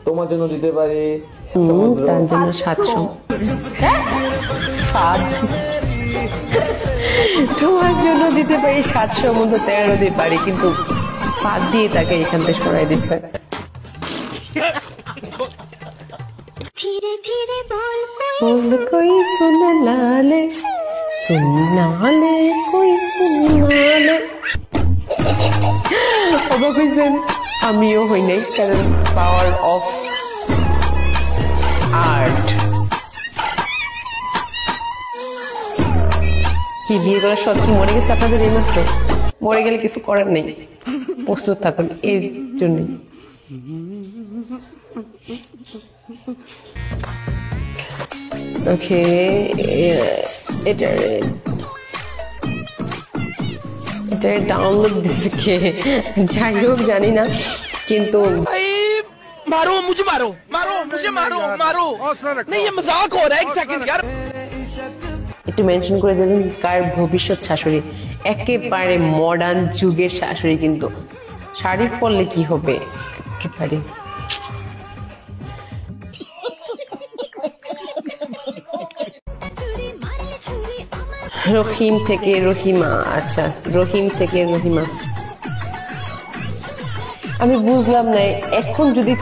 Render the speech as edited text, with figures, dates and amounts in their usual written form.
তোমার জন্য দিতে পারি তার জন্য 700। তোমার জন্য দিতে পারি 700 মধ্যে 13 দিতে পারি, কিন্তু বাদ দিয়ে তাকে এখান থেকে সরাই দিচ্ছে। बोल कोई सुन लाले कोई सुन लाले। অবাক হয়েছেন? আমিও হই নাই, কারণ পাওয়ার অফ আর্ট। কি বিয়ে করার সব কি মরে গেছে আপনাদের এইমাত্র? মরে গেলে কিছু করার নেই, প্রস্তুত থাকুন এর জন্যই। ওকে, এটা ডাউনলোড দিচ্ছে কে? যাই হোক জানি না, কিন্তু मारो मुझे, मारो मारो मुझे, मारो मारो नहीं, ये मजाक हो रहा है, एक सेकंड यार। একটু মেনশন করে দিলেন কার ভবিষ্যৎ শাশুড়ি। একেবারে মডার্ন যুগের শাশুড়ি, কিন্তু শাড়ি পরলে কি হবে একেবারে। রহিম থেকে রহিমা, আচ্ছা রহিম থেকে রহিমা। আমি বুঝলাম না, এখন যদি